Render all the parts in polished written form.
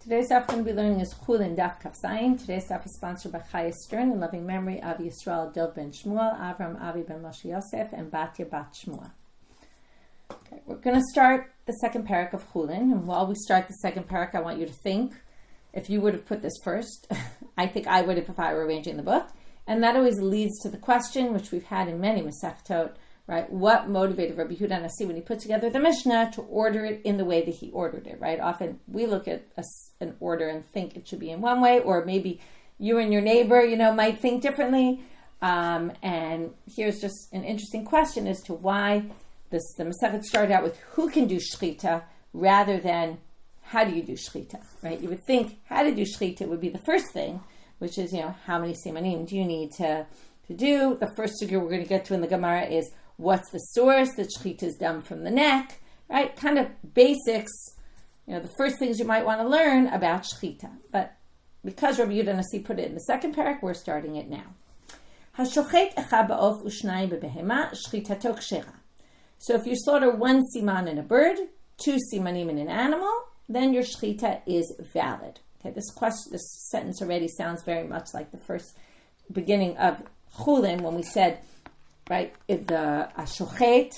Today's daf we're going to be learning is Chullin daf Kaf Zayin. Today's daf is sponsored by Chaya Stern in loving memory of Yisrael Dov ben Shmuel, Avram Avi ben Moshe Yosef, and Batya bat Shmuel. Okay, we're going to start the second parak of Chullin, and while we start the second parak, I want you to think if you would have put this first. I think I would have if I were arranging the book, and that always leads to the question, which we've had in many Masechtot, right? What motivated Rabbi Yehuda Nasi when he put together the Mishna to order it in the way that he ordered it, right? Often we look at an order and think it should be in one way, or maybe you and your neighbor, might think differently. And here's just an interesting question as to why the Masechet started out with who can do shechita rather than how do you do shechita, right? You would think how to do shechita would be the first thing, which is, how many simanim do you need to do? The first figure we're going to get to in the Gemara is what's the source that shechita is done from the neck, right? Kind of basics, the first things you might want to learn about shechita. But because Rabbi Yehuda Nasi put it in the second parak, we're starting it now. Hashochet echad ba'of ushnai bebehema shechitato kshera. So if you slaughter one siman in a bird, two simanim in an animal, then your shechita is valid. Okay, this sentence already sounds very much like the first beginning of Chullin when we said, right, the shochet,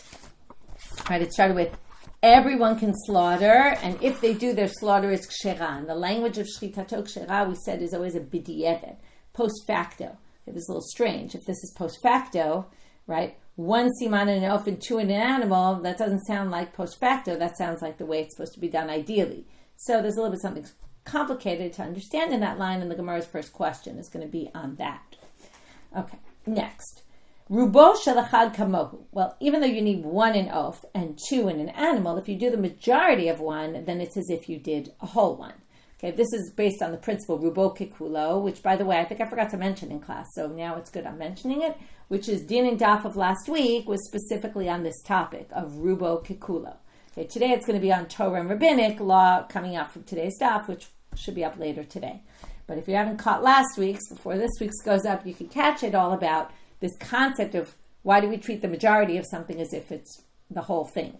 right, it started with everyone can slaughter, and if they do, their slaughter is kshera. And the language of shechitato kshera, we said, is always a derived, post facto. Okay, this is a little strange. If this is post facto, right, one siman in an oaf and two in an animal, that doesn't sound like post facto. That sounds like the way it's supposed to be done ideally. So there's a little bit something complicated to understand in that line, and the Gemara's first question is going to be on that. Okay, next. Rubo shelachad kamohu. Well, even though you need one in oaf and two in an animal, if you do the majority of one, then it's as if you did a whole one. Okay, this is based on the principle rubo kikulo, which, by the way, I think I forgot to mention in class, so now it's good I'm mentioning it, which is din and daf of last week was specifically on this topic of rubo kikulo. Okay, today it's going to be on Torah and rabbinic law coming out from today's daf, which should be up later today. But if you haven't caught last week's, before this week's goes up, you can catch it all about this concept of why do we treat the majority of something as if it's the whole thing.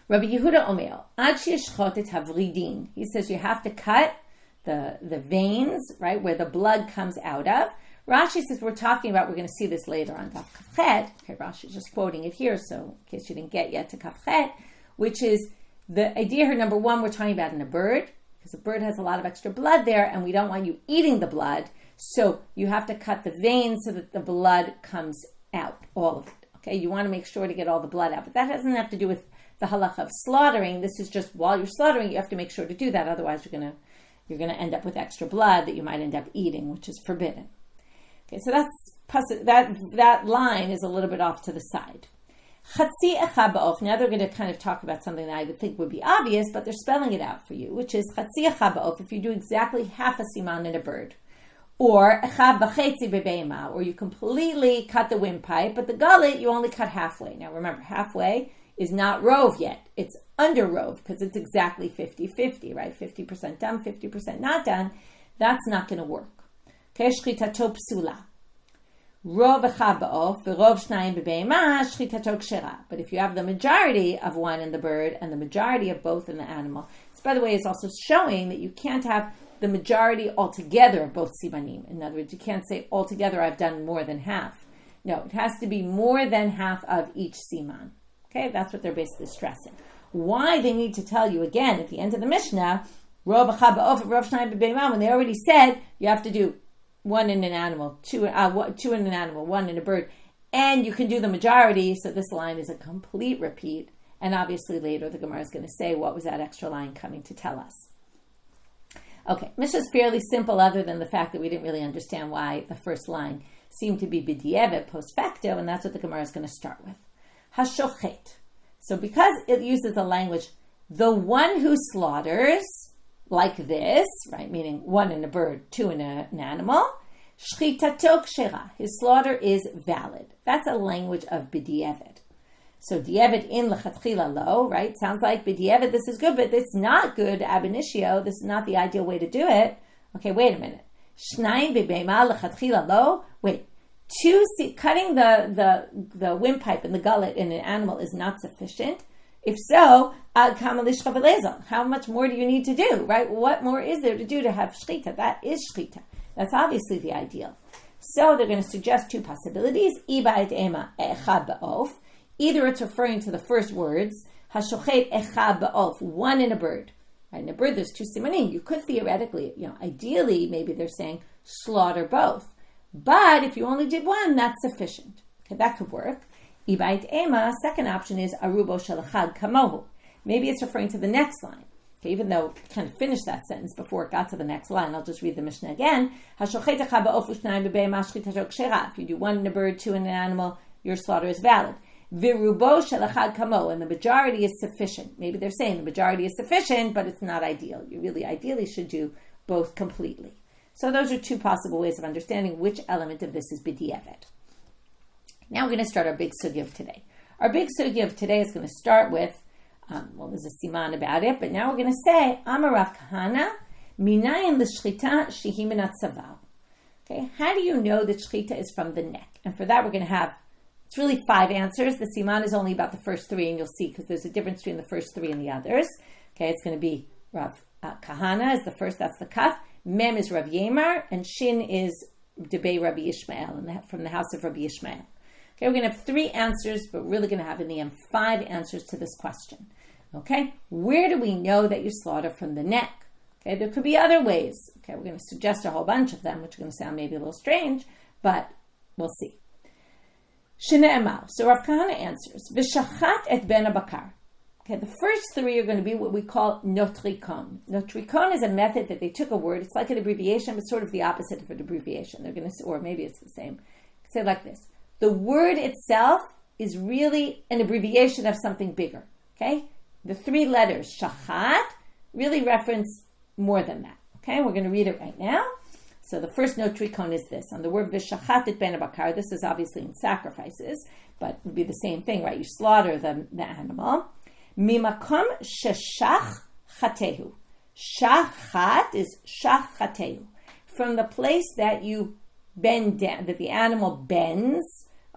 Rabbi Yehuda Omer, ad sheyeshchot et havridin. He says you have to cut the veins, right, where the blood comes out of. Rashi says we're going to see this later on Daf Kafchet. Okay, Rashi's just quoting it here, so in case you didn't get yet to Kafchet, which is the idea here, number one, we're talking about in a bird, because a bird has a lot of extra blood there, and we don't want you eating the blood, so you have to cut the veins so that the blood comes out, all of it. Okay, you want to make sure to get all the blood out, but that doesn't have to do with the halacha of slaughtering. This is just while you're slaughtering, you have to make sure to do that, otherwise you're going to end up with extra blood that you might end up eating, which is forbidden. Okay, so that line is a little bit off to the side. Chatzi echad ba'of. Now they're going to kind of talk about something that I would think would be obvious, but they're spelling it out for you, which is chatzi echad ba'of, if you do exactly half a siman in a bird. Or echad v'chetzi bebeima, or you completely cut the windpipe, but the gullet you only cut halfway. Now remember, halfway is not rove yet. It's under rove, because it's exactly 50-50, right? 50% done, 50% not done. That's not going to work. Okay, shechitato psula. Rov echad ba'of, v'rov shnayim bebeima, shechitato kshera. But if you have the majority of one in the bird and the majority of both in the animal, this, by the way, is also showing that you can't have the majority altogether of both simanim. In other words, you can't say altogether I've done more than half. No, it has to be more than half of each siman. Okay, that's what they're basically stressing. Why they need to tell you again at the end of the Mishnah, rov echad ba'of, v'rov shnayim bebeima, when they already said you have to do one in an animal, two in an animal, one in a bird, and you can do the majority, so this line is a complete repeat, and obviously later the Gemara is going to say what was that extra line coming to tell us. Okay, Mishna is fairly simple other than the fact that we didn't really understand why the first line seemed to be b'di'evet, post facto, and that's what the Gemara is going to start with. Hashochet. So because it uses the language, the one who slaughters, like this, right, meaning one in a bird, two in an animal, shechitato kshera, his slaughter is valid. That's a language of b'di'evet. So di'evet in lechatchila lo, right, sounds like b'di'evet, this is good, but it's not good ab initio, this is not the ideal way to do it. Okay, wait a minute. Shnayim bebeima lechatchila lo, wait, cutting the windpipe and the gullet in an animal is not sufficient. If so, how much more do you need to do, right? What more is there to do to have shechita? That is shechita. That's obviously the ideal. So they're going to suggest two possibilities. Either it's referring to the first words, hashochet echad ba'of, one in a bird. Right? In a bird, there's two simanim. You could theoretically, ideally, maybe they're saying slaughter both. But if you only did one, that's sufficient. Okay, that could work. Second option is arubo shalachad kamohu. Maybe it's referring to the next line. Okay, even though I kind of finished that sentence before it got to the next line, I'll just read the Mishna again. If you do one in a bird, two in an animal, your slaughter is valid. Virubo shalachad kamo, and the majority is sufficient. Maybe they're saying the majority is sufficient, but it's not ideal. You really ideally should do both completely. So those are two possible ways of understanding which element of this is b'diavad. Now we're going to start our big sugya of today. Our big sugya of today is going to start with, there's a siman about it, but now we're going to say, Amar Rav Kahana, minayin l'shchita shehi min hatzavar. Okay, how do you know that shechita is from the neck? And for that we're going to have, it's really 5 answers. The siman is only about the first 3, and you'll see, because there's a difference between the first 3 and the others. Okay, it's going to be Rav Kahana is the first, that's the kaf. Mem is Rav Yemar, and Shin is Debei Rabbi Ishmael, from the house of Rabbi Ishmael. Okay, we're going to have 3 answers, but we're really going to have in the end 5 answers to this question. Okay, where do we know that you slaughter from the neck? Okay, there could be other ways. Okay, we're going to suggest a whole bunch of them, which are going to sound maybe a little strange, but we'll see. Shne'emar. So Rav Kahana answers, V'shachat et ben abakar. Okay, the first 3 are going to be what we call notrikon. Notrikon is a method that they took a word. It's like an abbreviation, but sort of the opposite of an abbreviation. They're going to, or maybe it's the same. Say it like this. The word itself is really an abbreviation of something bigger. Okay? The 3 letters, shachat, really reference more than that. Okay? We're going to read it right now. So the first notrikon is this. On the word v'shachat et ben abakar, this is obviously in sacrifices, but it would be the same thing, right? You slaughter the animal. Mimakom sheshach chatehu. Shachat is shach chatehu. From the place that you bend down, that the animal bends,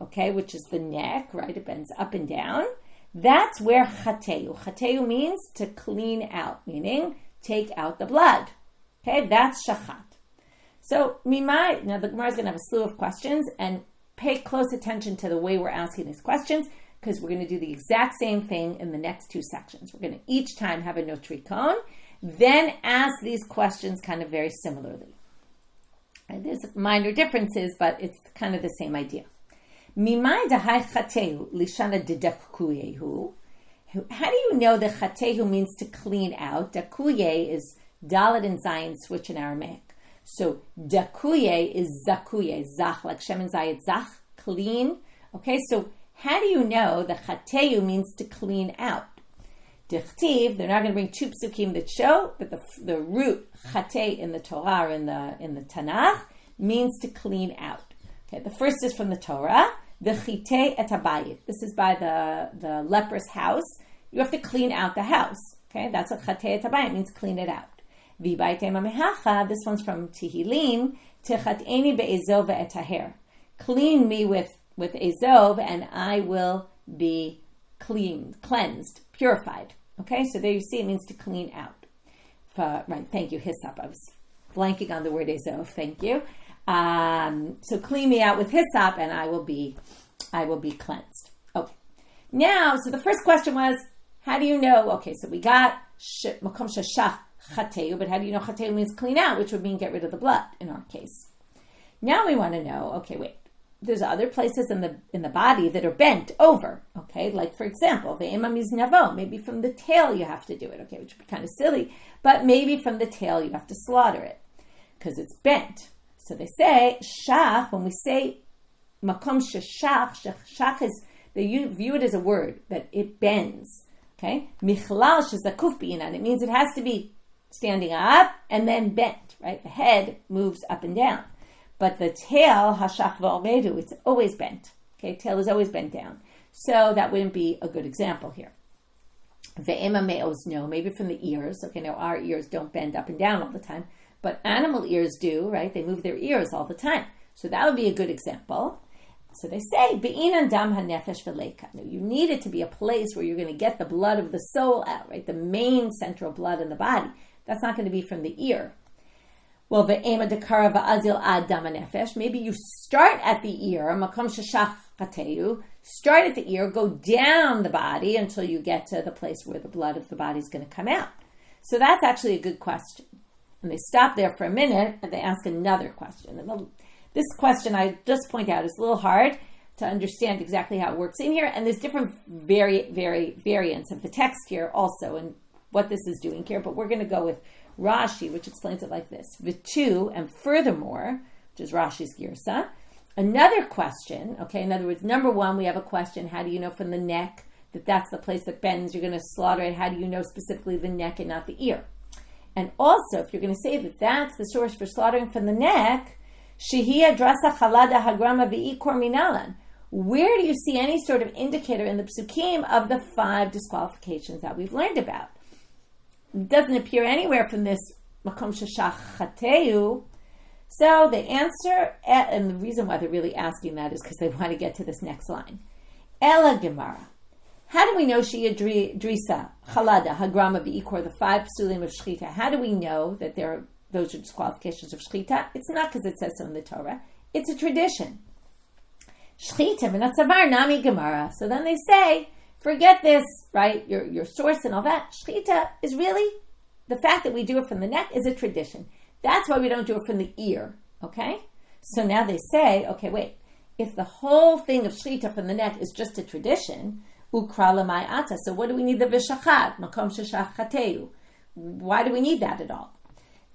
okay, which is the neck, right? It bends up and down. That's where chatehu. Chatehu means to clean out, meaning take out the blood. Okay, that's shachat. So, now the Gemara is going to have a slew of questions, and pay close attention to the way we're asking these questions, because we're going to do the exact same thing in the next 2 sections. We're going to each time have a notrikon, then ask these questions kind of very similarly. And there's minor differences, but it's kind of the same idea. Mimai dahai chatehu lishana dedakuyehu. How do you know that chatehu means to clean out? Dakuye is Dalet and Zayin switch in Aramaic. So dakuye is zakuye, zach, like Shem and Zayit, zach, clean. Okay, so how do you know that chatehu means to clean out? Dichtiv, they're not going to bring 2 psukim that show that the root chate in the Torah, in the Tanakh, means to clean out. Okay, the first is from the Torah, v'chitei et habayit. This is by the leper's house. You have to clean out the house. Okay, that's what chitei et habayit means, clean it out. V'bayitei mamehacha, this one's from Tehillim, techateni be'ezov et haher. Clean me with ezov, and I will be cleansed, purified. Okay, so there you see it means to clean out. Right, thank you, hyssop. I was blanking on the word ezov, thank you. So clean me out with hyssop, and I will be cleansed. Okay. Now, so the first question was, how do you know? Okay, so we got makom sheshach chatehu, but how do you know chatehu means clean out, which would mean get rid of the blood in our case. Now we want to know, okay, wait. There's other places in the body that are bent over, okay? Like, for example, the imam is navo. Maybe from the tail you have to do it, okay? Which would be kind of silly, but maybe from the tail you have to slaughter it because it's bent. So they say, shach, when we say makom sheshach, shach is, they view it as a word, that it bends, okay? Michlal shezakuf bi'inan, it means it has to be standing up and then bent, right? The head moves up and down. But the tail, hashach v'oredu, it's always bent. Okay, tail is always bent down. So that wouldn't be a good example here. Ve'ema me'oz, no, maybe from the ears. Okay, now our ears don't bend up and down all the time, but animal ears do, right? They move their ears all the time. So that would be a good example. So they say, Be'inan dam hanefesh v'leika. You need it to be a place where you're going to get the blood of the soul out, right? The main central blood in the body. That's not going to be from the ear. Well, ve'ema dekara va'azil ad dam hanefesh. Maybe you start at the ear, makom sheshach chateu. Start at the ear, go down the body until you get to the place where the blood of the body is going to come out. So that's actually a good question. And they stop there for a minute and they ask another question. And this question, I just point out, is a little hard to understand exactly how it works in here. And there's different variants of the text here also and what this is doing here. But we're going to go with Rashi, which explains it like this. V'tu, and furthermore, which is Rashi's girsa. Another question, okay, in other words, number one, we have a question, how do you know from the neck that that's the place that bends, you're going to slaughter it? How do you know specifically the neck and not the ear? And also, if you're going to say that that's the source for slaughtering from the neck, Shehia drasa chalada hagrama v'ikor minalan. Where do you see any sort of indicator in the psukim of the 5 disqualifications that we've learned about? It doesn't appear anywhere from this makom sheshach chateu. So the answer, and the reason why they're really asking that is because they want to get to this next line. Ela Gemara. How do we know Shia Drisa, Chalada, Hagrama, V'ikor, the 5 psulim of shechita? How do we know that those are disqualifications of shechita? It's not because it says so in the Torah. It's a tradition. Shechita v'natzavar nami Gemara. So then they say, forget this, right? Your source and all that. Shechita is really, the fact that we do it from the neck is a tradition. That's why we don't do it from the ear, okay? So now they say, okay, wait. If the whole thing of shechita from the neck is just a tradition, ukra lamai ata. So what do we need the v'shachat? Makom sheshach chateu. Why do we need that at all?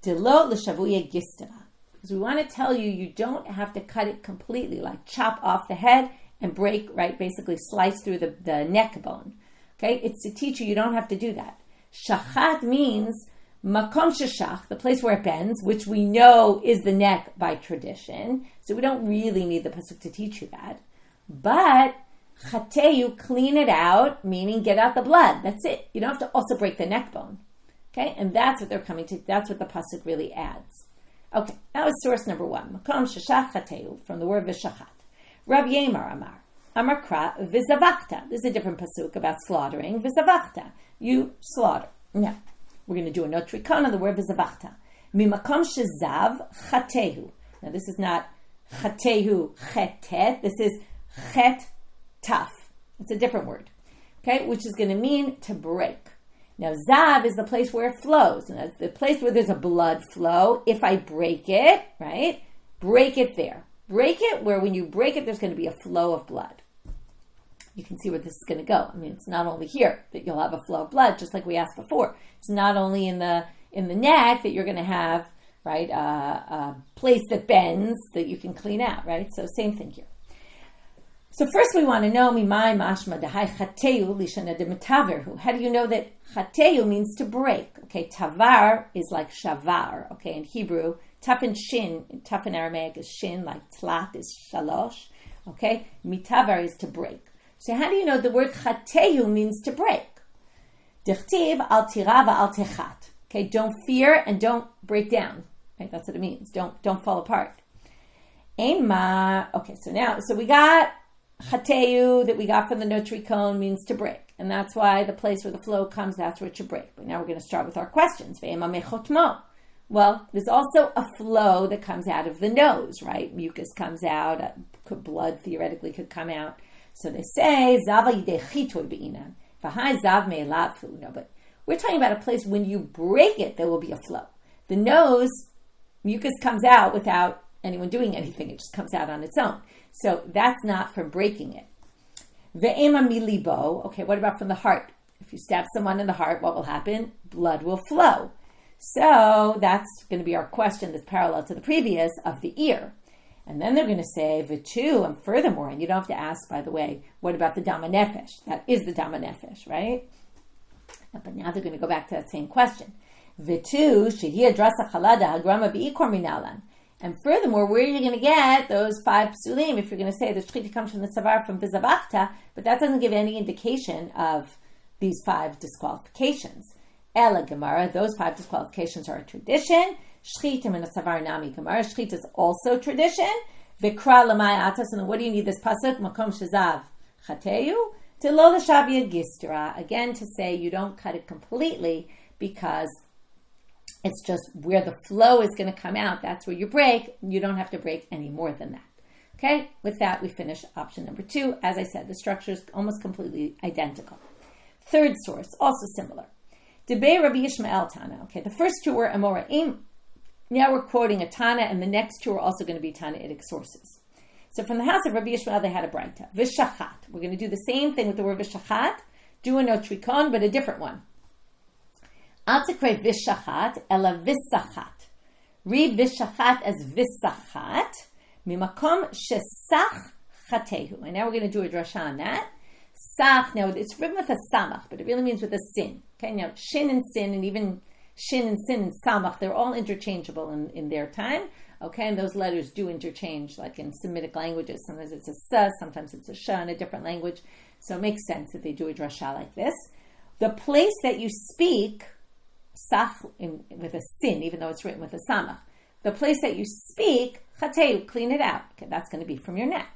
Delo l'shavuya gistera. Because we want to tell you, you don't have to cut it completely, like chop off the head and break, right? Basically slice through the neck bone. Okay? It's to teach you don't have to do that. Shachat means makom sheshach, the place where it bends, which we know is the neck by tradition. So we don't really need the pasuk to teach you that. But chateu, clean it out, meaning get out the blood. That's it. You don't have to also break the neck bone. Okay? And that's what they're coming to. That's what the pasuk really adds. Okay, that was source number 1. Makom sheshach chateu, from the word v'shachat. Rav Yemar Amar kra v'zavachta. This is a different pasuk about slaughtering. V'zavachta. You slaughter. Now, we're going to do a notrikon on the word v'zavachta. Mimakom shezav chateu. Now, this is not chateu chetet. This is chet taf. It's a different word. Okay, which is going to mean to break. Now, zav is the place where it flows. And that's the place where there's a blood flow. If I break it, right, break it there. Break it where when you break it, there's going to be a flow of blood. You can see where this is going to go. I mean, it's not only here that you'll have a flow of blood, just like we asked before. It's not only in the neck that you're going to have, right, a place that bends that you can clean out, right? So same thing here. So first we want to know, mimai mashma dehai chateu lishana de metaverhu. How do you know that chateu means to break? Okay, tavar is like shavar. Okay, in Hebrew, taf and shin, taf in Aramaic is shin, like tlat is shalosh. Okay, mitavar is to break. So how do you know the word chateu means to break? Dichtiv al tira va'al techat. Okay, don't fear and don't break down. Right, that's what it means. Don't fall apart. Einma. Okay, so we got chateu that we got from the notrikon means to break. And that's why the place where the flow comes, that's where it should break. But now we're going to start with our questions. Well, there's also a flow that comes out of the nose, right? Mucus comes out, blood theoretically could come out. So they say, zava yidechitoy be'inan. V'hai zav me'elav flu. No, but we're talking about a place when you break it, there will be a flow. The nose, mucus comes out without anyone doing anything. It just comes out on its own. So that's not from breaking it. Ve'ema milibo. Okay, what about from the heart? If you stab someone in the heart, what will happen? Blood will flow. So that's going to be our question that's parallel to the previous of the ear. And then they're going to say, v'tu, and furthermore, and you don't have to ask, by the way, what about the dama nefesh? That is the dama nefesh, right? But now they're going to go back to that same question. V'tu, shehia drasa chalada hagrama v'ikor minalan. And furthermore, where are you going to get those 5 psulim if you're going to say the shechita comes from the tzavar from v'zavachta, but that doesn't give any indication of these 5 disqualifications. Ela Gemara, those 5 disqualifications are a tradition. Shechita min tzavar nami Gemara. Shechita is also tradition. Vayikra atas, and then what do you need this pasuk? Makom shezav chateyu to lo l'shavia gistra. Again, to say you don't cut it completely because it's just where the flow is going to come out. That's where you break. You don't have to break any more than that. Okay, with that, we finish option number 2. As I said, the structure is almost completely identical. Third source, also similar. Debei Rabbi Yishmael Tana. Okay, the first 2 were Amoraim. Now we're quoting a Tana, and the next 2 are also going to be Tanaitic sources. So from the house of Rabbi Yishmael, they had a Braita. Vishachat. We're going to do the same thing with the word Vishachat. Do a no trikon, but a different one. Al tikre Vishachat, ela Visachat. Read Vishachat as Visachat. Mimakom shesach chatehu. And now we're going to do a drasha on that. Sach, now it's written with a samach, but it really means with a sin. Okay, now shin and sin, and even shin and sin and samach, they're all interchangeable in their time. Okay, and those letters do interchange, like in Semitic languages. Sometimes it's a sa, sometimes it's a sha in a different language. So it makes sense that they do a drasha like this. The place that you speak, sach with a sin, even though it's written with a samach. The place that you speak, chateu, clean it out. Okay, that's going to be from your neck.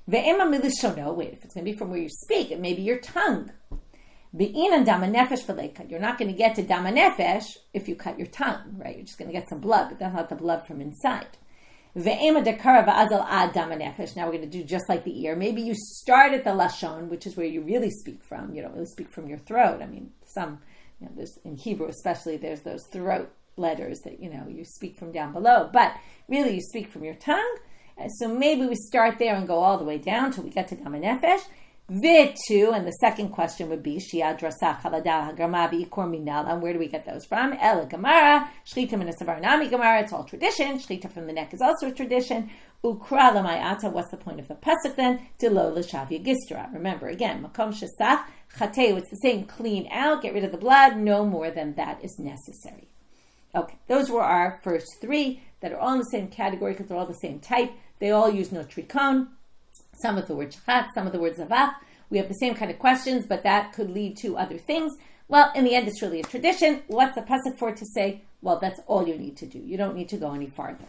Ve'ema milishono, wait, if it's going to be from where you speak, it may be your tongue. Be'inan dama nefesh v'leika. You're not going to get to dama nefesh if you cut your tongue, right? You're just going to get some blood, but that's not the blood from inside. Ve'ema dekara v'azal ad dama nefesh. Now we're going to do just like the ear. Maybe you start at the lashon, which is where you really speak from. You don't really speak from your throat. I mean, there's in Hebrew especially, there's those throat letters that, you speak from down below, but really you speak from your tongue. So maybe we start there and go all the way down till we get to Dama Nefesh. Vitu, and the second question would be Shia Drasa Chalada Hagrama V'ikor Minal. And where do we get those from? El Gemara, Shechita Minasavar Nami Gemara. It's all tradition. Shechita from the neck is also a tradition. Ukra Lamayata. What's the point of the pasuk then? Dilo L'Shavia Gistra. Remember again, Makom Shesach Chateu. It's the same. Clean out, get rid of the blood. No more than that is necessary. Okay, those were our first 3 that are all in the same category because they're all the same type. They all use no trikon. Some of the word shachat, some of the word zavach. We have the same kind of questions, but that could lead to other things. Well, in the end, it's really a tradition. What's the pasuk for it to say? Well, that's all you need to do. You don't need to go any farther.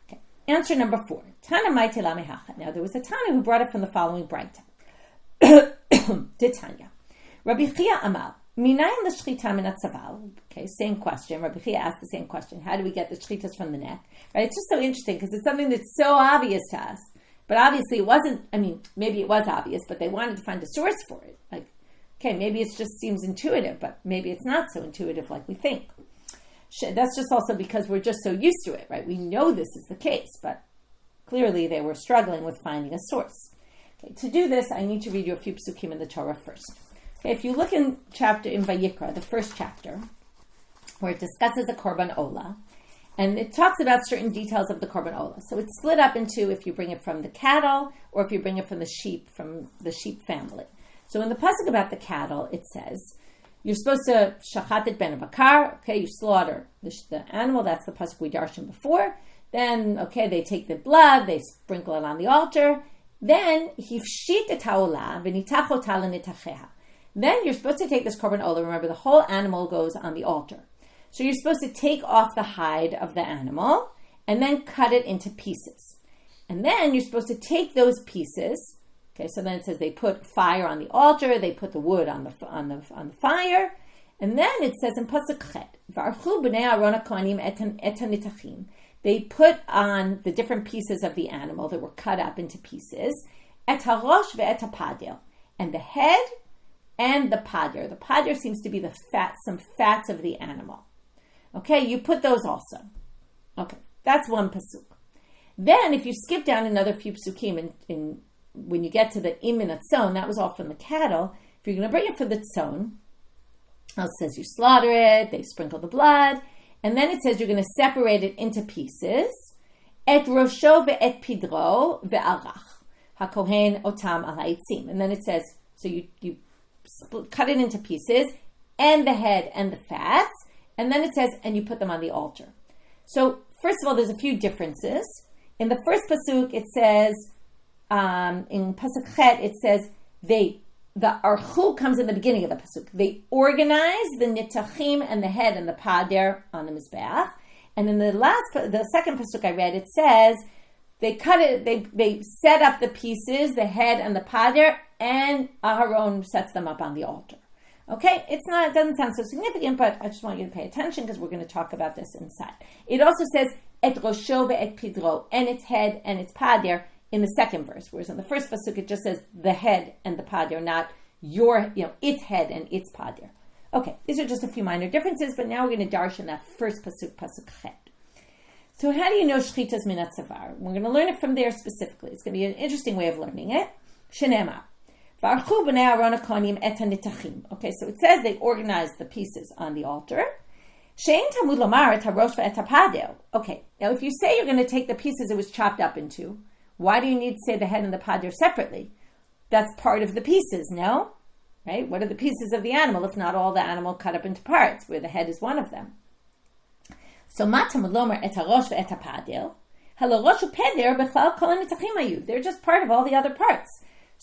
Okay. Answer number 4. Tana maite lamehacha. Now, there was a Tana who brought it from the following Braita. Titania. Rabbi Chia Amal. Minayin l'shchita min hatzaval. Okay, same question. Rabbi Chia asked the same question. How do we get the shchitas from the neck? Right? It's just so interesting because it's something that's so obvious to us. But obviously it wasn't, maybe it was obvious, but they wanted to find a source for it. Like, okay, maybe it just seems intuitive, but maybe it's not so intuitive like we think. That's just also because we're just so used to it, right? We know this is the case, but clearly they were struggling with finding a source. Okay, to do this, I need to read you a few psukim in the Torah first. Okay, if you look in Vayikra, the first chapter, where it discusses a korban olah, and it talks about certain details of the korban olah. So it's split up into if you bring it from the cattle or if you bring it from the sheep family. So in the pasuk about the cattle, it says, you're supposed to shachat et ben bakar, okay, you slaughter the animal, that's the pasuk we darshan before. Then, okay, they take the blood, they sprinkle it on the altar. Then, hifshit et haolah v'nitach ota l'nitacheha. Then you're supposed to take this korban olah. Remember, the whole animal goes on the altar. So you're supposed to take off the hide of the animal and then cut it into pieces. And then you're supposed to take those pieces. Okay, so then it says they put fire on the altar, they put the wood on the fire, and then it says in pasuk chet, v'archu b'nei Aaron hakohanim et hanitachim. They put on the different pieces of the animal that were cut up into pieces, et harosh ve'et hapadel, and the head and the padir. The padir seems to be some fats of the animal. Okay, you put those also. Okay, that's one pasuk. Then, if you skip down another few psukim, when you get to the imin atzon, that was all from the cattle. If you're going to bring it for the tzon, it says you slaughter it, they sprinkle the blood, and then it says you're going to separate it into pieces. Et rosho ve'et pidro ve'arach hakohen otam al ha'itzim. And then it says, so you cut it into pieces, and the head and the fats, and then it says, and you put them on the altar. So, first of all, there's a few differences. In the first pasuk, it says, in pasuk chet, it says, the archu comes in the beginning of the pasuk. They organize the nitachim and the head and the pader on the mizbeach. And in the second pasuk I read, it says, They cut it, they set up the pieces, the head and the pader, and Aharon sets them up on the altar. Okay, it doesn't sound so significant, but I just want you to pay attention because we're going to talk about this inside. It also says et rosho ve'et pidro, and its head and its pader in the second verse, whereas in the first pasuk it just says the head and the pader, not its head and its pader. Okay, these are just a few minor differences, but now we're going to darshan that first pasuk chet. So how do you know shechita is minat savar? We're going to learn it from there specifically. It's going to be an interesting way of learning it. Shenema. Okay, so it says they organized the pieces on the altar. Okay, now if you say you're going to take the pieces it was chopped up into, why do you need to say the head and the pader separately? That's part of the pieces, no? Right? What are the pieces of the animal if not all the animal cut up into parts, where the head is one of them? So they're just part of all the other parts.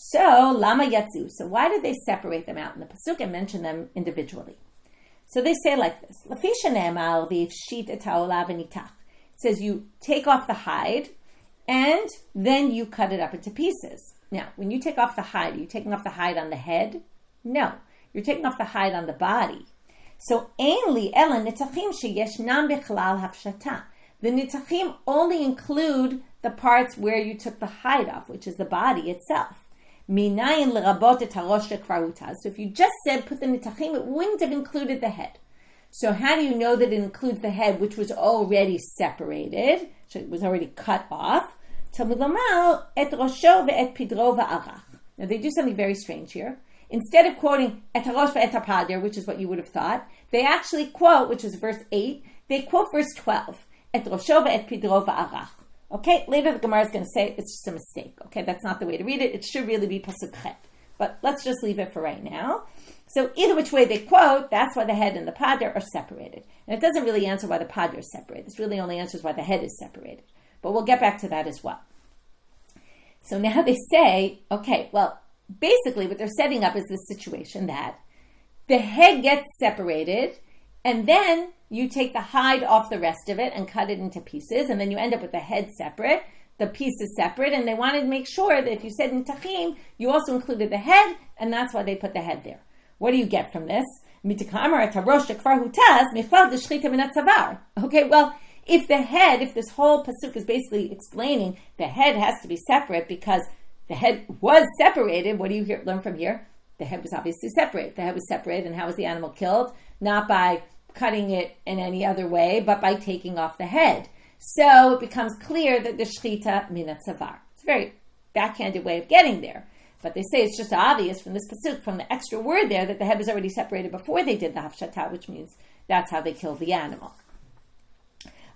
So lama yatzu. So why did they separate them out in the pasuk and mention them individually? So they say like this: it says you take off the hide and then you cut it up into pieces. Now, when you take off the hide, are you taking off the hide on the head? No, you're taking off the hide on the body. So ainli ela nitachim sheyeshnam bichlal hafshata. The nitachim only include the parts where you took the hide off, which is the body itself. Minayin lerabot et harosh shekvar hutaz. So if you just said put the nitachim, it wouldn't have included the head. So how do you know that it includes the head, which was already separated, so it was already cut off? Talmud Lamal et rosho ve'et pidro va'arach. Now they do something very strange here. Instead of quoting et harosh ve'et hapader, which is what you would have thought, they actually quote, which is verse 8, they quote verse 12, et rosho ve'et pidro va'arach. Okay, later the Gemara is going to say it's just a mistake. Okay, that's not the way to read it. It should really be pasuk chet. But let's just leave it for right now. So either which way they quote, that's why the head and the pader are separated. And it doesn't really answer why the pader is separated. This really only answers why the head is separated. But we'll get back to that as well. So now they say, okay, well, basically what they're setting up is this situation that the head gets separated and then you take the hide off the rest of it and cut it into pieces, and then you end up with the head separate, the pieces separate, and they wanted to make sure that if you said nitachim, you also included the head, and that's why they put the head there. What do you get from this? Okay, well, if this whole pasuk is basically explaining the head has to be separate because the head was separated, what do you learn from here? The head was obviously separate. The head was separated, and how was the animal killed? Not by cutting it in any other way, but by taking off the head. So it becomes clear that the shechita minat savar. It's a very backhanded way of getting there. But they say it's just obvious from this pasuk, from the extra word there, that the head was already separated before they did the hafshata, which means that's how they killed the animal.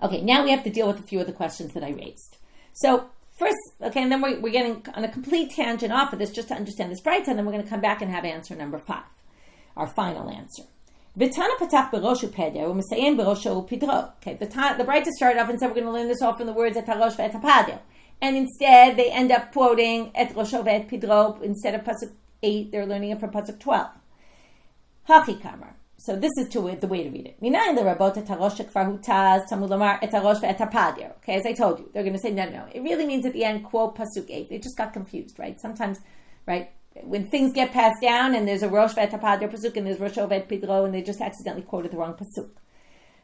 Okay, now we have to deal with a few of the questions that I raised. So first, okay, and then we're getting on a complete tangent off of this just to understand this bright, and then we're going to come back and have answer number 5, our final answer. Vitana patach beroshu peder u'mesayin beroshu pidro. Okay, the Breita started off and said we're going to learn this off from the words et harosh ve'et hapader, and instead they end up quoting et rosho ve'et pidro instead of pasuk 8. They're learning it from pasuk 12. Hachi kamar. So this is the way to read it. Minayin lerabot et harosh shekvar hutaz tamud lomar et harosh ve'et hapader. Okay, as I told you, they're going to say no. It really means at the end quote pasuk 8. They just got confused, right? Sometimes, right? When things get passed down and there's a rosh ve'et hapader pasuk and there's rosh ve'et pidro and they just accidentally quoted the wrong pasuk.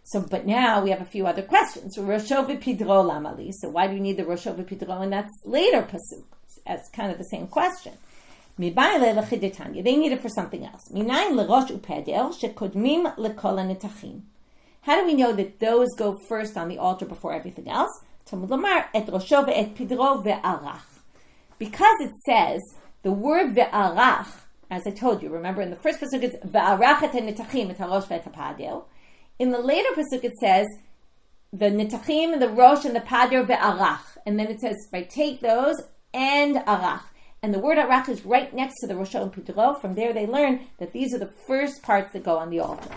So, but now we have a few other questions. Rosh ve'et pidro lamali. So why do you need the rosh ve'et pidro and that's later pasuk? As kind of the same question. They need it for something else. How do we know that those go first on the altar before everything else? Because it says the word ve'arach, as I told you, remember in the first pasuk it's ve'arach et nitachim et harosh ve'et hapader. In the later pasuk it says the nitachim, the rosh, and the pader ve'arach, and then it says right, take those and arach. And the word arach is right next to the rosho and pidro. From there they learn that these are the first parts that go on the altar.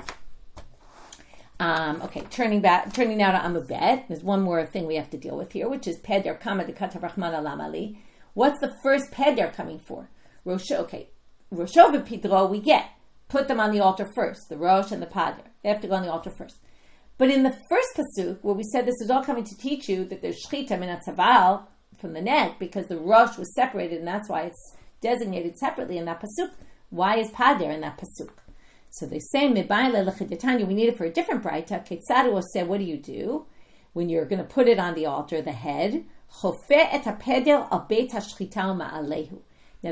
Okay, turning now to Amud Bet. There's one more thing we have to deal with here, which is peder kama de katav rachman alamali. What's the first peder coming for? Rosho. Okay, rosho and pidro we get. Put them on the altar first. The rosh and the pader. They have to go on the altar first. But in the first pasuk, where we said this is all coming to teach you that there's shechita minat saval, from the neck because the rosh was separated, and that's why it's designated separately in that pasuk. Why is pad there in that pasuk? So they say, we need it for a different braita. Ketzad will say, what do you do when you're going to put it on the altar, the head? Now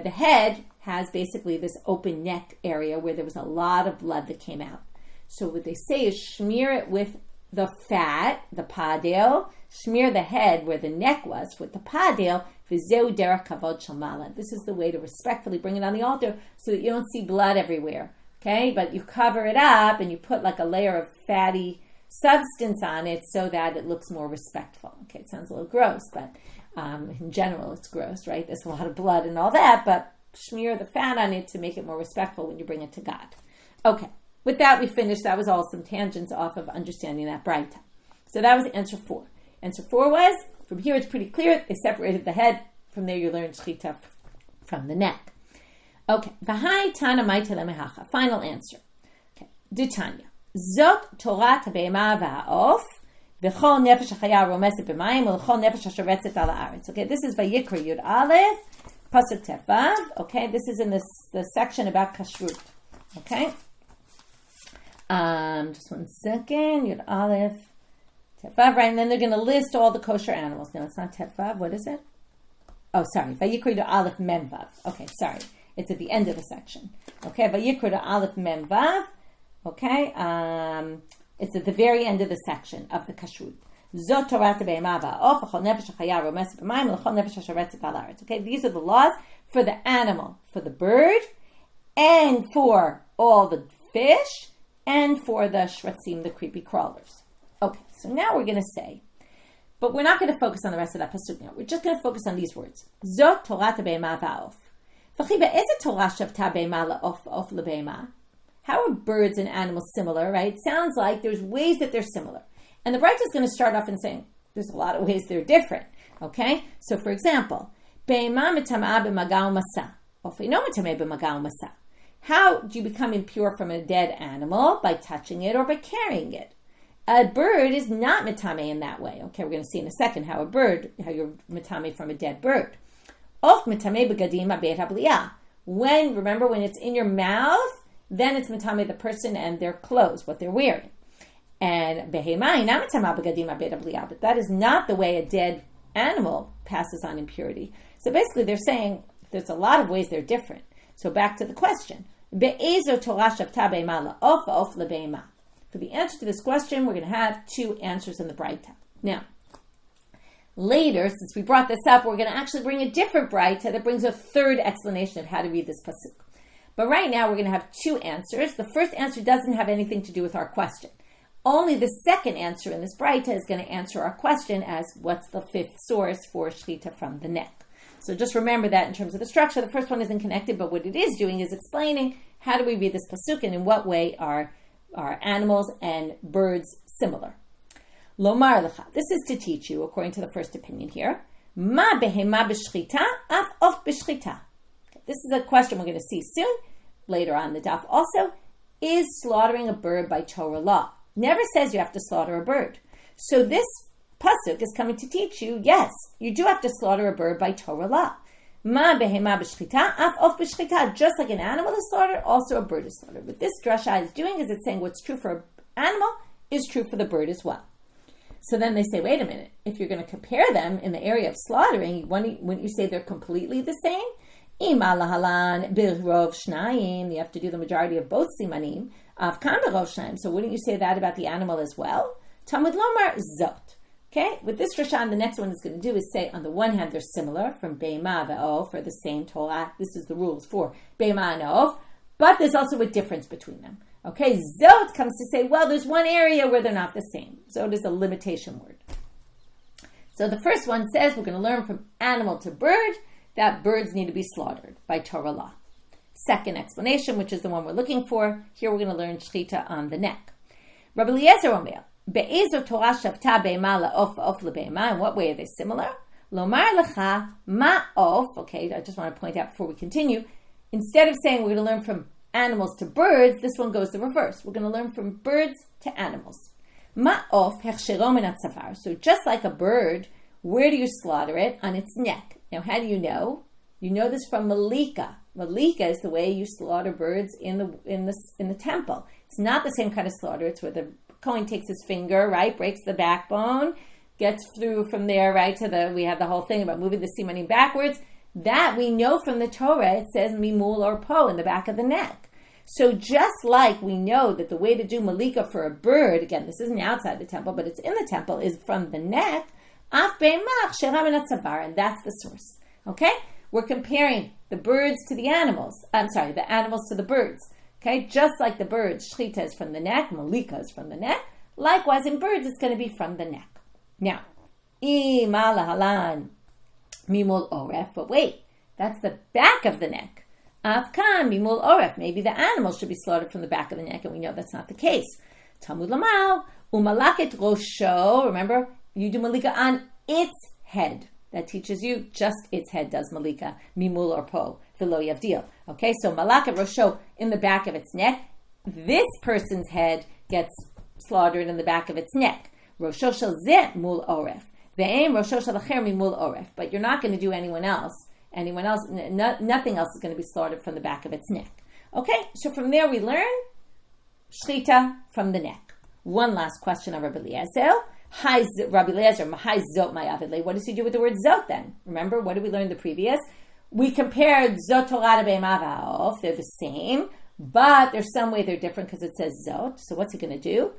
the head has basically this open neck area where there was a lot of blood that came out. So what they say is smear it with the fat, the padel, smear the head where the neck was with the padel. This is the way to respectfully bring it on the altar so that you don't see blood everywhere. Okay, but you cover it up and you put like a layer of fatty substance on it so that it looks more respectful. Okay, it sounds a little gross, but in general it's gross, right? There's a lot of blood and all that, but smear the fat on it to make it more respectful when you bring it to God. Okay, with that we finished. That was all some tangents off of understanding that braita. So that was answer 4. Answer 4 was, from here it's pretty clear, they separated the head. From there you learn shechita from the neck. Okay, v'hai tana ma'ita lemehacha. Final answer. Okay, Ditanya. Zot Torah tabeima va'of v'chol nefesh hachaya romeset b'mayim v'chol nefesh hasharetzet ala haaretz. Okay, this is Vayikra Yud Aleph pasuk Tevav. Okay, this is in the section about kashrut. Okay, just one second. Yud Aleph Tevav, right, and then they're going to list all the kosher animals. No, it's not Tevav. What is it? Oh, sorry. Vayikra Yud Aleph Memvav. Okay, sorry. It's at the end of the section. Okay, Vayikra Aleph Mem Vav. Okay, it's at the very end of the section of the kashrut. Zot Torah be'ema va'of v'chol nefesh hachaya romeset b'mayim v'chol nefesh hasharetzet al haaretz. Okay, these are the laws for the animal, for the bird, and for all the fish, and for the shretzim, the creepy crawlers. Okay, so now we're going to say, but we're not going to focus on the rest of that pasuk now. We're just going to focus on these words. Zot Torah be'ema va'of. How are birds and animals similar, right? Sounds like there's ways that they're similar. And the Braita is going to start off in saying there's a lot of ways they're different. Okay? So for example, how do you become impure from a dead animal? By touching it or by carrying it. A bird is not mitame in that way. Okay, we're going to see in a second how you're mitame from a dead bird. When it's in your mouth, then it's mitame the person and their clothes, what they're wearing. And but that is not the way a dead animal passes on impurity. So basically they're saying there's a lot of ways they're different. So back to the question. For the answer to this question, we're going to have 2 answers in the Braita. Now, later, since we brought this up, we're going to actually bring a different Braita that brings a 3rd explanation of how to read this pasuk. But right now, we're going to have 2 answers. The first answer doesn't have anything to do with our question. Only the second answer in this Braita is going to answer our question as what's the 5th source for shechita from the neck. So just remember that in terms of the structure. The first one isn't connected, but what it is doing is explaining how do we read this pasuk and in what way are animals and birds similar. Lomar lecha. This is to teach you, according to the first opinion here. Ma behema b'shchita, af of b'shchita. This is a question we're going to see soon, later on the daf also. Is slaughtering a bird by Torah law? Never says you have to slaughter a bird. So this pasuk is coming to teach you, yes, you do have to slaughter a bird by Torah law. Ma behema b'shchita, af of b'shchita. Just like an animal is slaughtered, also a bird is slaughtered. What this drasha is doing is it's saying what's true for an animal is true for the bird as well. So then they say, wait a minute, if you're going to compare them in the area of slaughtering, wouldn't you say they're completely the same? Ima lahalan birrov shnayim, you have to do the majority of both simanim. Avkan birrov shnayim, so wouldn't you say that about the animal as well? Talmud lomar zot. Okay, what this Rashan, the next one is going to do is say, on the one hand, they're similar from Be'ema ve'of, for the same Torah. This is the rules for Be'ema and Of, but there's also a difference between them. Okay, Zot comes to say, well, there's one area where they're not the same. Zot is a limitation word. So the first one says we're going to learn from animal to bird that birds need to be slaughtered by Torah law. Second explanation, which is the one we're looking for, here we're going to learn shechita on the neck. Rabbi Eliezer Omer, Be'ezo Torah shavta be'ema la'of va'of le'be'ema. In what way are they similar? Lomar lecha ma'of. Okay, I just want to point out before we continue, instead of saying we're going to learn from animals to birds, this one goes the reverse. We're going to learn from birds to animals. Ma'of hechshero min hatzavar. So just like a bird, Where do you slaughter it? On its neck. Now, how do you know? You know this from malika. Malika is the way you slaughter birds in the temple. It's not the same kind of slaughter. It's where the Kohen takes his finger, right, breaks the backbone, gets through from there, right, we have the whole thing about moving the simanim backwards. That we know from the Torah, it says mimul or po in the back of the neck. So just like we know that the way to do malika for a bird, again, this isn't outside the temple, but it's in the temple, is from the neck, af be'emach she'ra tzavar, and that's the source. Okay? We're comparing the birds to the animals. The animals to the birds. Okay? Just like the birds, shechita is from the neck, malika is from the neck. Likewise, in birds, it's going to be from the neck. Now, imalahalan mimul oref, but wait, that's the back of the neck. Afkan mimul oref, maybe the animal should be slaughtered from the back of the neck, and we know that's not the case. Talmud lamal umalaket rosho. Remember, you do malika on its head. That teaches you just its head does malika, mimul or po, v'lo yavdil. Okay, so malaket rosho in the back of its neck. This person's head gets slaughtered in the back of its neck. Rosho shel zeh mul oref. Ve'em rosho shel acher mimul oref. But you're not going to do anyone else. Nothing else is going to be slaughtered from the back of its neck. Okay, so from there we learn shechita from the neck. One last question of Rabbi Eliezer. Rabbi Eliezer, what does he do with the word zot then? Remember, what did we learn in the previous? We compared zot Torah to be'emavav. They're the same, but there's some way they're different because it says zot. So what's he going to do?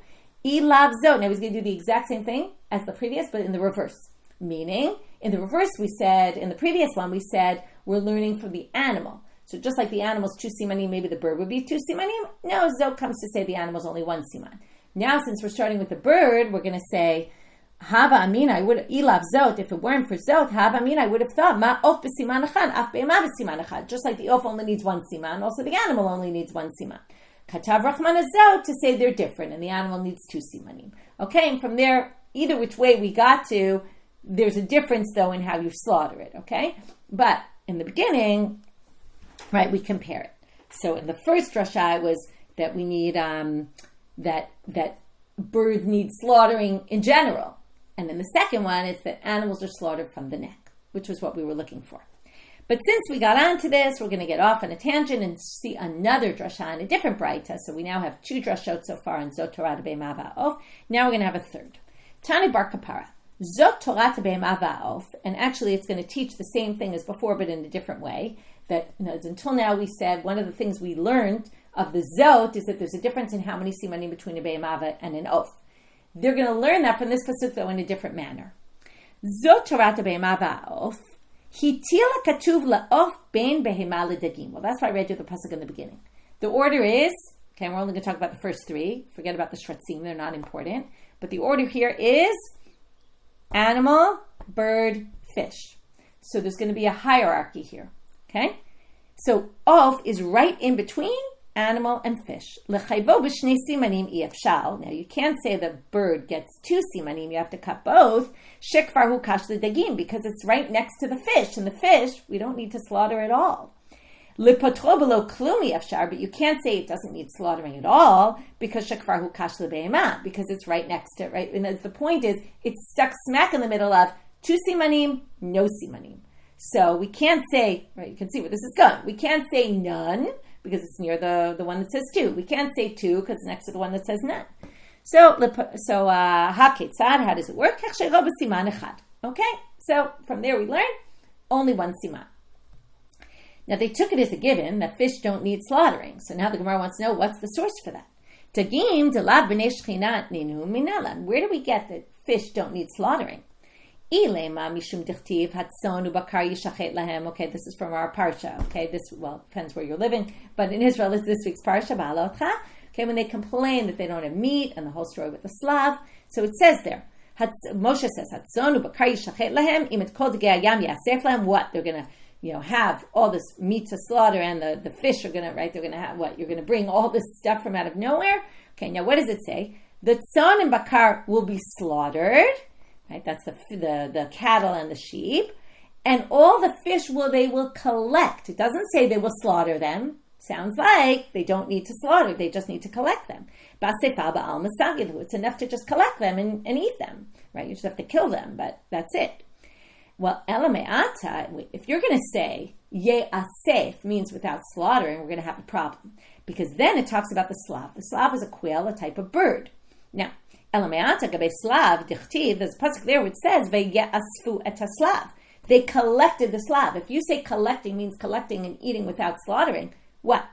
Ilav zot. Now he's going to do the exact same thing as the previous, but in the reverse. Meaning, in the reverse, in the previous one, we said we're learning from the animal. So just like the animal's 2 simanim, maybe the bird would be 2 simanim. No, zot comes to say the animal's only 1 siman. Now, since we're starting with the bird, we're going to say, Hava amina, I would have, ilav zot, if it weren't for zot, Hava amina, I would have thought, ma of b'siman echad, af be'ema b'siman echad. Just like the of only needs 1 siman, also the animal only needs 1 siman. Katav rachman zot, to say they're different, and the animal needs 2 simanim. Okay, and from there, either which way we got to, there's a difference, though, in how you slaughter it, okay? But in the beginning, right, we compare it. So in the first drasha was that we need, that birds need slaughtering in general. And then the second one is that animals are slaughtered from the neck, which was what we were looking for. But since we got onto this, we're going to get off on a tangent and see another drasha in a different braita. So we now have 2 drashot so far in Zot Torah Be'ema Va'of. Now we're going to have a third. Tani Bar Kapara. Zot Torah Be'ema Va'of. And actually it's going to teach the same thing as before, but in a different way. That until now we said one of the things we learned of the zot is that there's a difference in how many simanim between a be'emava and an oaf. They're going to learn that from this pasuk, though, in a different manner. Zot Torah be'emava oaf, hitila katuv la'of bein behema l'dagim. Well, that's why I read you the pasuk in the beginning. The order is, okay, we're only going to talk about the first 3. Forget about the shratzim, they're not important. But the order here is animal, bird, fish. So there's going to be a hierarchy here. Okay? So oaf is right in between animal and fish. Now you can't say the bird gets 2 simanim, you have to cut both. Because it's right next to the fish, and the fish we don't need to slaughter at all. But you can't say it doesn't need slaughtering at all because because it's right next to it, right? And the point is it's stuck smack in the middle of 2 simanim, no simanim. So we can't say, right, you can see where this is going. We can't say none because it's near the one that says 2. We can't say 2 because it's next to the one that says none. So ha-ketzad, how does it work? Okay, so from there we learn only 1 siman. Now they took it as a given that fish don't need slaughtering. So now the Gemara wants to know what's the source for that. Where do we get that fish don't need slaughtering? Okay, this is from our parsha. Okay, this, well, depends where you're living, but in Israel, it's this week's parsha, Ba'alotcha. Okay, when they complain that they don't have meat, and the whole story with the Slav. So it says there, Moshe says, what? They're going to, have all this meat to slaughter, and the fish are going to, right? They're going to have what? You're going to bring all this stuff from out of nowhere? Okay, now what does it say? The tzon and bakar will be slaughtered. Right, that's the cattle and the sheep, and all the fish they will collect. It doesn't say they will slaughter them. Sounds like they don't need to slaughter; they just need to collect them. It's enough to just collect them and eat them. Right, you just have to kill them, but that's it. Well, elame'ata, if you're going to say ye'asef means without slaughtering, we're going to have a problem. Because then it talks about the slav. The slav is a quail, a type of bird. Now, elame'ata gabe slav dichtiv, there's a pasuk there which says ve'ye'asfu et haslav. They collected the slav. If you say collecting means collecting and eating without slaughtering, what?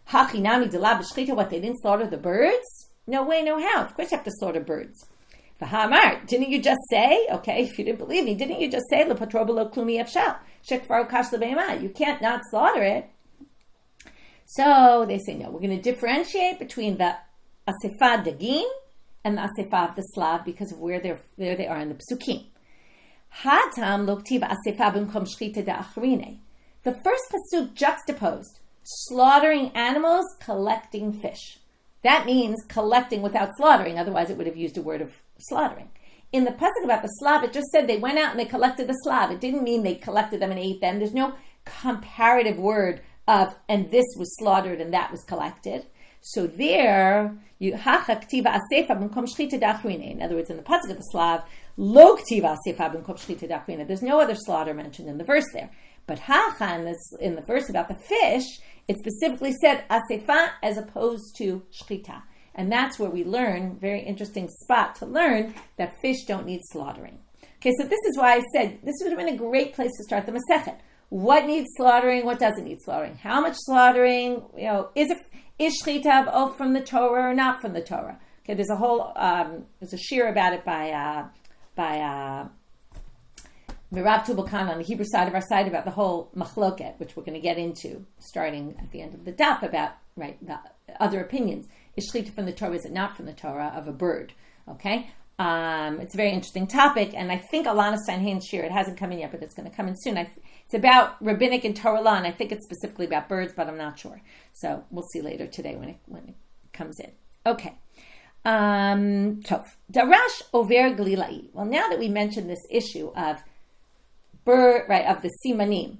Hachinami de la b'shchita, what, they didn't slaughter the birds? No way, no how. Of course you have to slaughter birds. V'ha'amar, didn't you just say, okay, if you didn't believe me, didn't you just say, l'patro b'lo klumi efshal, shekvar ukash l'be'ema, you can't not slaughter it. So they say, no, we're going to differentiate between the asefah dagim and the asefah of the slav because of where they are in the psukim. Hadam loktiv asefah b'mkom shchita da'achrine. The first pasuk juxtaposed slaughtering animals, collecting fish. That means collecting without slaughtering. Otherwise, it would have used a word of slaughtering. In the pasuk about the slav, it just said they went out and they collected the slav. It didn't mean they collected them and ate them. There's no comparative word of, and this was slaughtered and that was collected. So there, in other words, in the pasuk of the slav, lo ktiva asefah b'mkom shchita da'achrine. There's no other slaughter mentioned in the verse there. But in the verse about the fish, it specifically said asefah as opposed to shechita. And that's where we learn, very interesting spot to learn, that fish don't need slaughtering. Okay, so this is why I said this would have been a great place to start the Masechet. What needs slaughtering? What doesn't need slaughtering? How much slaughtering? Is shechita of oath from the Torah or not from the Torah? Okay, there's a whole there's a shir about it by Mirav Tubal-Khan on the Hebrew side of our side about the whole machloket, which we're going to get into starting at the end of the daf about the other opinions. Is shechita from the Torah? Is it not from the Torah of a bird? Okay, it's a very interesting topic, and I think Alana Steinhain's shir, it hasn't come in yet, but it's going to come in soon. It's about rabbinic and Torah law, and I think it's specifically about birds, but I'm not sure. So we'll see later today when it comes in. Okay. Tov. Darash over glilai. Well, now that we mentioned this issue of bird, of the simanim,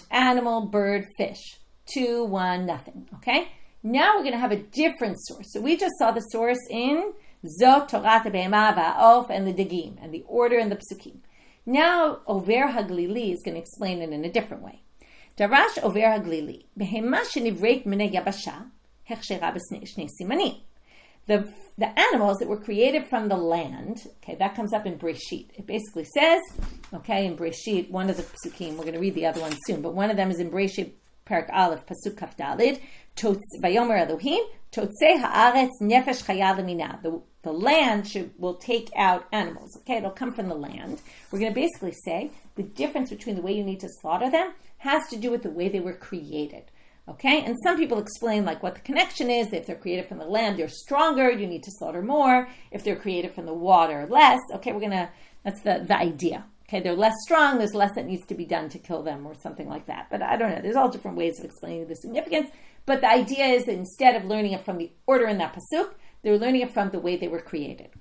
animal, bird, fish, 2, 1, nothing. Okay. Now we're going to have a different source. So we just saw the source in Zot Torah Be'ema Va'of and the Dagim and the order in the Psukim. Now Over Haglili is going to explain it in a different way. Darash Over Haglili Behema Shenivret Minei Yabasha Hechshera B'Shnei Simanim. The animals that were created from the land, okay, that comes up in Breshit. It basically says, okay, in Breshit, one of the Psukim, we're going to read the other one soon, but one of them is in Breshit, Parak Aleph, Pasuk Kaf Dalid, Vayomer Elohim, Totzei Haaretz Nefesh Chaya Lemina. The land will take out animals. Okay, it'll come from the land. We're going to basically say the difference between the way you need to slaughter them has to do with the way they were created. Okay, and some people explain what the connection is. If they're created from the land, they're stronger. You need to slaughter more. If they're created from the water, less. Okay, that's the idea. Okay, they're less strong. There's less that needs to be done to kill them or something like that. But I don't know. There's all different ways of explaining the significance. But the idea is that instead of learning it from the order in that pasuk, they're learning it from the way they were created.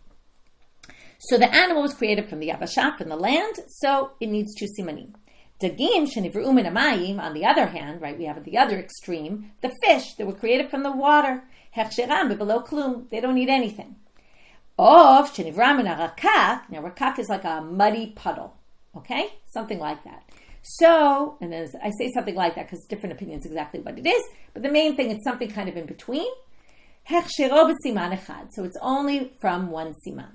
So the animal was created from the yabasha, from the land, so it needs 2 simanim. Dagim shenivru min hamayim, on the other hand, we have at the other extreme, the fish that were created from the water. Hechsheram b'velo klum, they don't need anything. Of shenivra min harakak, now rakak is like a muddy puddle, okay? Something like that. So, and then I say something like that because different opinions exactly what it is, but the main thing is something kind of in between. Hechshero b'siman echad, so it's only from one siman.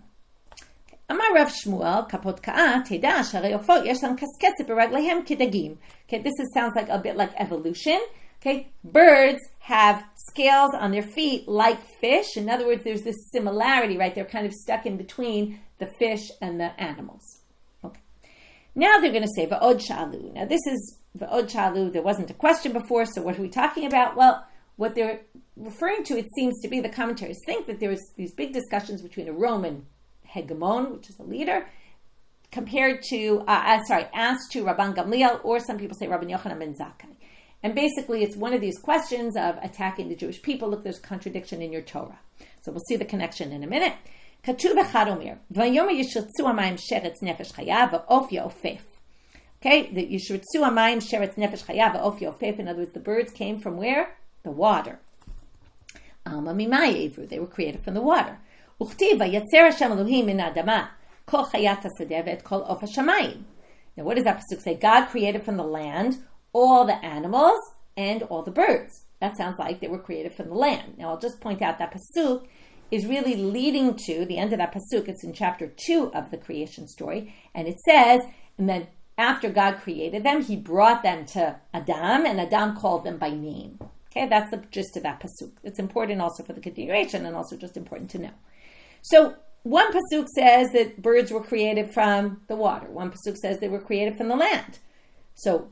Amar Rav Shmuel, kapot ka'a, teda, sharei ofot, yesh lam kaskeset beraglehem kedagim. Okay, this sounds like a bit like evolution. Okay, birds have scales on their feet like fish. In other words, there's this similarity, They're kind of stuck in between the fish and the animals. Okay. Now they're going to say va'od sha'alu. Now this is va'od sha'alu. There wasn't a question before, so what are we talking about? Well, what they're referring to, it seems to be, the commentaries think that there was these big discussions between a Roman hegemon, which is a leader, compared to, asked to Rabban Gamliel, or some people say Rabban Yochanan ben Zakkai. And basically it's one of these questions of attacking the Jewish people. Look, there's a contradiction in your Torah. So we'll see the connection in a minute. Katuv echad omer, vayomer yishritzu hamayim sheretz nefesh chaya va'of ya'ofef. Okay, the yishritzu hamayim sheretz nefesh chaya va'of ya'ofef. In other words, the birds came from where? The water. Alma mimai evru, they were created from the water. Uchtiv vayatzer Hashem Elohim min adama kol chayat hasadeh ve'et kol of hashamayim. Now, what does that pasuk say? God created from the land all the animals and all the birds. That sounds like they were created from the land. Now, I'll just point out that pasuk is really leading to the end of that pasuk. It's in chapter 2 of the creation story. And it says, and then after God created them, he brought them to Adam, and Adam called them by name. Okay, that's the gist of that pasuk. It's important also for the continuation and also just important to know. So one pasuk says that birds were created from the water. One pasuk says they were created from the land. So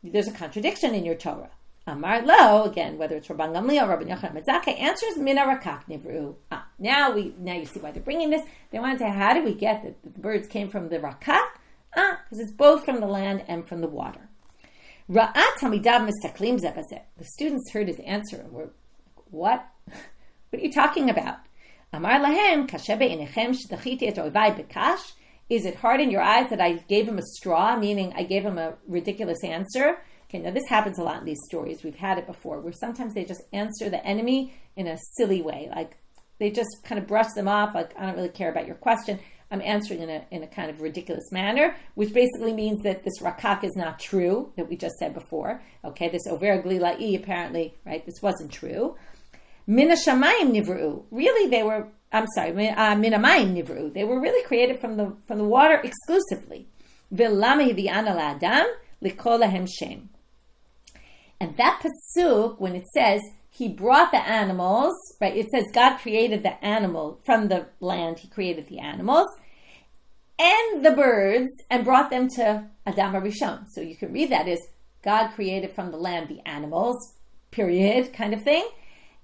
there's a contradiction in your Torah. Amar lo, again, whether it's Rabban Gamliel or Rabbi Yochanan Metzakeh, answers mina rakak nivru. Now you see why they're bringing this. They wanted to, how did we get that the birds came from the rakak? Because it's both from the land and from the water. Ra'at hamidav mistaklim zeh bazeh. The students heard his answer and were, what? What are you talking about? Amar lahem kashe be'inechem shedachiti et oivai bekash. Is it hard in your eyes that I gave him a straw, meaning I gave him a ridiculous answer? Okay, now this happens a lot in these stories. We've had it before, where sometimes they just answer the enemy in a silly way. Like, they just kind of brush them off, like, I don't really care about your question. I'm answering in a kind of ridiculous manner, which basically means that this rakak is not true, that we just said before. Okay, this over glilai, apparently, right, this wasn't true. Mina shamayim nivru. Really, they were, mina mayim nivru. They were really created from the water exclusively. V'lama hivi'ana la'adam likol lahem shem. And that pasuk, when it says, he brought the animals, right, it says God created the animal from the land, he created the animals, and the birds, and brought them to Adam HaRishon. So you can read that as God created from the land the animals, period, kind of thing.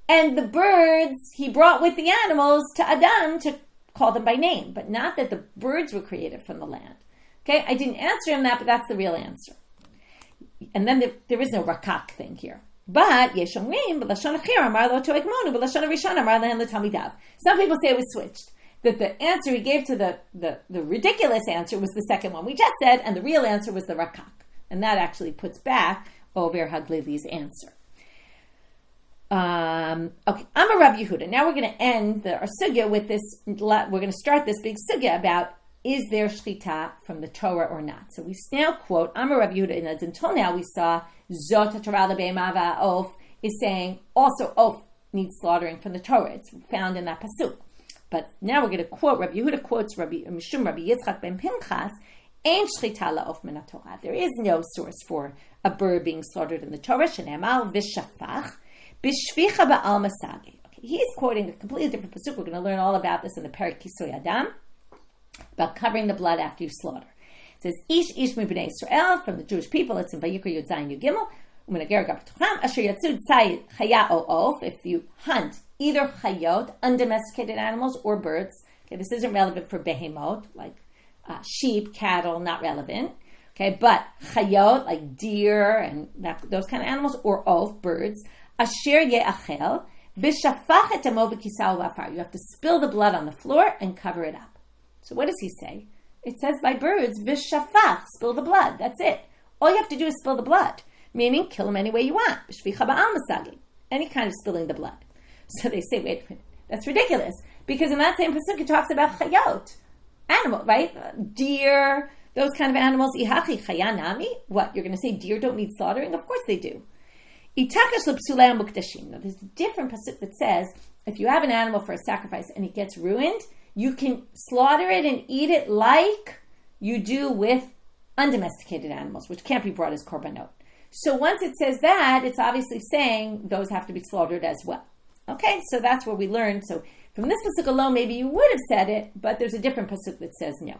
And the birds, he brought with the animals to Adam to call them by name, but not that the birds were created from the land. Okay, I didn't answer him that, but that's the real answer. And then there is no rakak thing here. But some people say it was switched. That the answer he gave to the ridiculous answer was the second one we just said, and the real answer was the rakak. And that actually puts back over Haglili's answer. Okay, I'm a Rav Yehuda. Now we're going to end our sugya with this. We're going to start this big sugya about, is there shechita from the Torah or not? So we now quote, I'm a Rav Yehuda, and until now we saw Zot HaTorah L'Be'ema Va'of is saying also oaf needs slaughtering from the Torah. It's found in that pasuk. But now we're going to quote, Rabbi Yehuda quotes Rabbi Yitzchak ben Pinchas, Ein shechita la'of min Torah. There is no source for a bird being slaughtered in the Torah. Shene'emar v'shafach b'shvicha ba'al masagi. Okay, he's quoting a completely different pasuk. We're going to learn all about this in the Perek Kisuy Adam, about covering the blood after you slaughter. It says, Ish mibnei Israel, from the Jewish people, it's in Vayikra Yud Zayin Yud Gimel, Asher Yatzud Tzai Chaya O Of, if you hunt either chayot, undomesticated animals, or birds. Okay, this isn't relevant for behemot, like sheep, cattle, not relevant. Okay, but chayot, like deer and those kind of animals, or of birds. Asher ye'achel, v'shafach et hamo v'kisau v'afar. You have to spill the blood on the floor and cover it up. So what does he say? It says by birds, v'shafach, spill the blood. That's it. All you have to do is spill the blood, meaning kill them any way you want. B'shvicha ba'al masagi, any kind of spilling the blood. So they say, wait a minute, that's ridiculous. Because in that same pasuk, it talks about chayot, animal, right? Deer, those kind of animals. Ihachi chayanami. What, you're going to say deer don't need slaughtering? Of course they do. Itakash l'psulei mukdashim. Now there's a different pasuk that says, if you have an animal for a sacrifice and it gets ruined, you can slaughter it and eat it like you do with undomesticated animals, which can't be brought as korbanot. So once it says that, it's obviously saying those have to be slaughtered as well. Okay, so that's where we learned. So from this pasuk alone, maybe you would have said it, but there's a different pasuk that says no.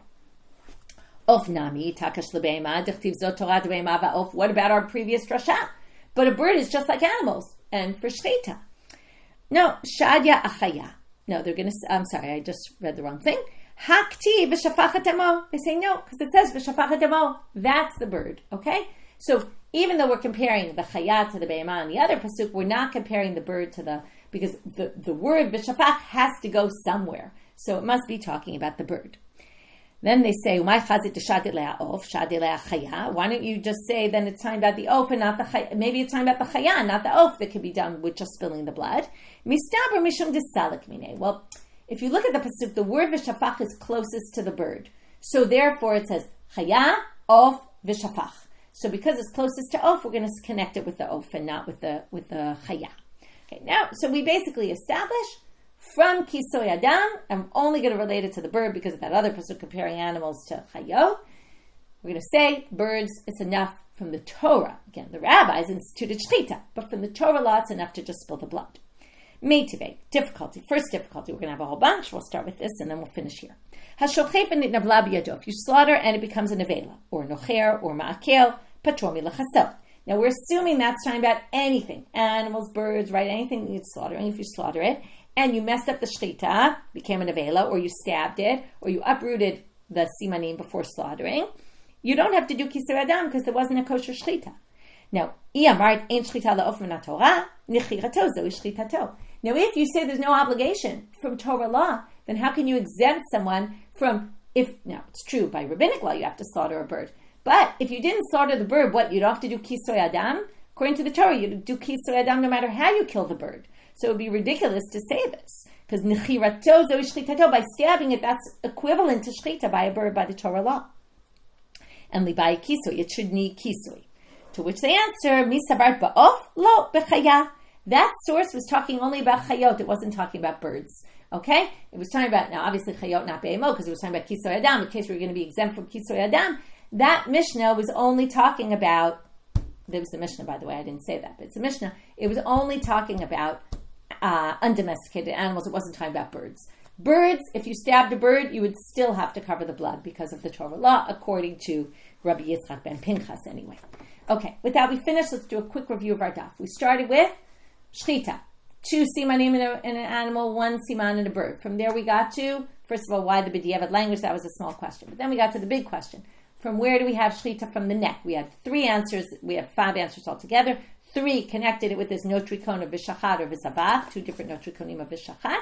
Of nami takash lebeima dechtiv zot Torah lebeima va'of. What about our previous drasha? But a bird is just like animals, and for shechita. No, shadya achaya. No, they're going to. I'm sorry, I just read the wrong thing. Hakti v'shafachat damo. They say no because it says v'shafachat damo. That's the bird. Okay, so even though we're comparing the chaya to the be'ema and the other pasuk, we're not comparing the bird to the. Because the word v'shafach has to go somewhere. So it must be talking about the bird. Then they say, why don't you just say then it's talking about the oaf and not the chaya? Maybe it's talking about the chaya, not the oaf that can be done with just spilling the blood. Well, if you look at the pasuk, the word v'shafach is closest to the bird. So therefore it says chaya of v'shafach. So because it's closest to of, we're going to connect it with the of and not with the chaya. Okay, now, so we basically establish from kisuy hadam, I'm only going to relate it to the bird because of that other pasuk comparing animals to chayot. We're going to say birds, it's enough from the Torah. Again, the rabbis instituted shechita, but from the Torah law, it's enough to just spill the blood. Meitive, difficulty. First difficulty, we're going to have a whole bunch. We'll start with this and then we'll finish here. If you slaughter and it becomes a nevela, or nocher, or ma'akel, patromi l'chasel. Now we're assuming that's talking about anything. Animals, birds, right? Anything that needs slaughtering. If you slaughter it, and you messed up the shechita, became a nevela, or you stabbed it, or you uprooted the simanim before slaughtering, you don't have to do kisuy hadam because there wasn't a kosher shechita. Now, now, if you say there's no obligation from Torah law, then how can you exempt someone from, now it's true, by rabbinic law you have to slaughter a bird. But if you didn't slaughter the bird, you don't have to do kisuy hadam? According to the Torah, you do kisuy hadam no matter how you kill the bird. So it would be ridiculous to say this. Because by stabbing it, that's equivalent to shechita by a bird by the Torah law. And libai kisuy, it should need kisuy. To which they answer, misabart ba'of lo b'chaya. That source was talking only about chayot. It wasn't talking about birds. Okay? It was talking about, now obviously chayot, not be'emo, because it was talking about kisuy hadam, in case we were going to be exempt from kisuy hadam. That Mishna was only talking about, there was the Mishna, by the way, I didn't say that, but it's a Mishna. It was only talking about undomesticated animals. It wasn't talking about birds. Birds, if you stabbed a bird, you would still have to cover the blood because of the Torah law, according to Rabbi Yitzchak ben Pinchas anyway. Okay, with that we finished. Let's do a quick review of our daf. We started with shechita. 2 simanim in an animal, 1 siman in a bird. From there we got to, first of all, why the b'diavad language? That was a small question. But then we got to the big question. From where do we have shechita from the neck? We had 3 answers. We have 5 answers altogether. 3 connected it with this notrikon of v'shachat or v'zavach, 2 different notrikonim of v'shachat.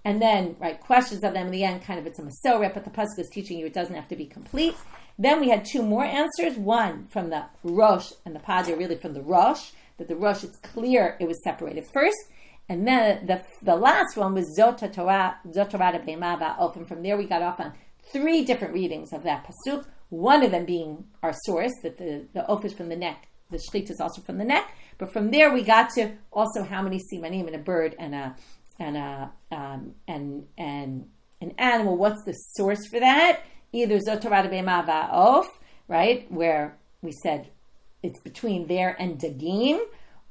And then, questions of them in the end, kind of it's a masorah, but the pasuk is teaching you it doesn't have to be complete. Then we had 2 more answers, one from the rosh and the padir, really from the rosh, that the rosh, it's clear it was separated first. And then the last one was Zot Torah B'Ema Va'of, and from there we got off on 3 different readings of that pasuk, one of them being our source, that the off is from the neck, the shechita is also from the neck, but from there we got to also how many simanim in a bird and an animal. What's the source for that? Either Zot Torah B'Ema Va'of, right, where we said it's between there and dagim,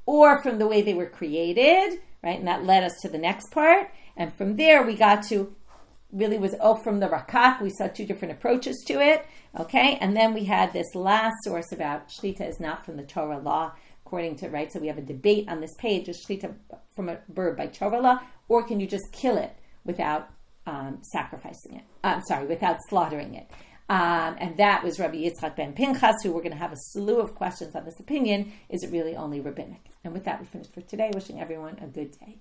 or from the way they were created, right, and that led us to the next part. And from there we got to, really was from the rakak. We saw 2 different approaches to it, okay, and then we had this last source about shechita is not from the Torah law, according to, right, so we have a debate on this page, is shechita from a bird by Torah law, or can you just kill it without sacrificing it? Without slaughtering it. And that was Rabbi Yitzchak ben Pinchas, who we're going to have a slew of questions on this opinion. Is it really only rabbinic? And with that, we finished for today. Wishing everyone a good day.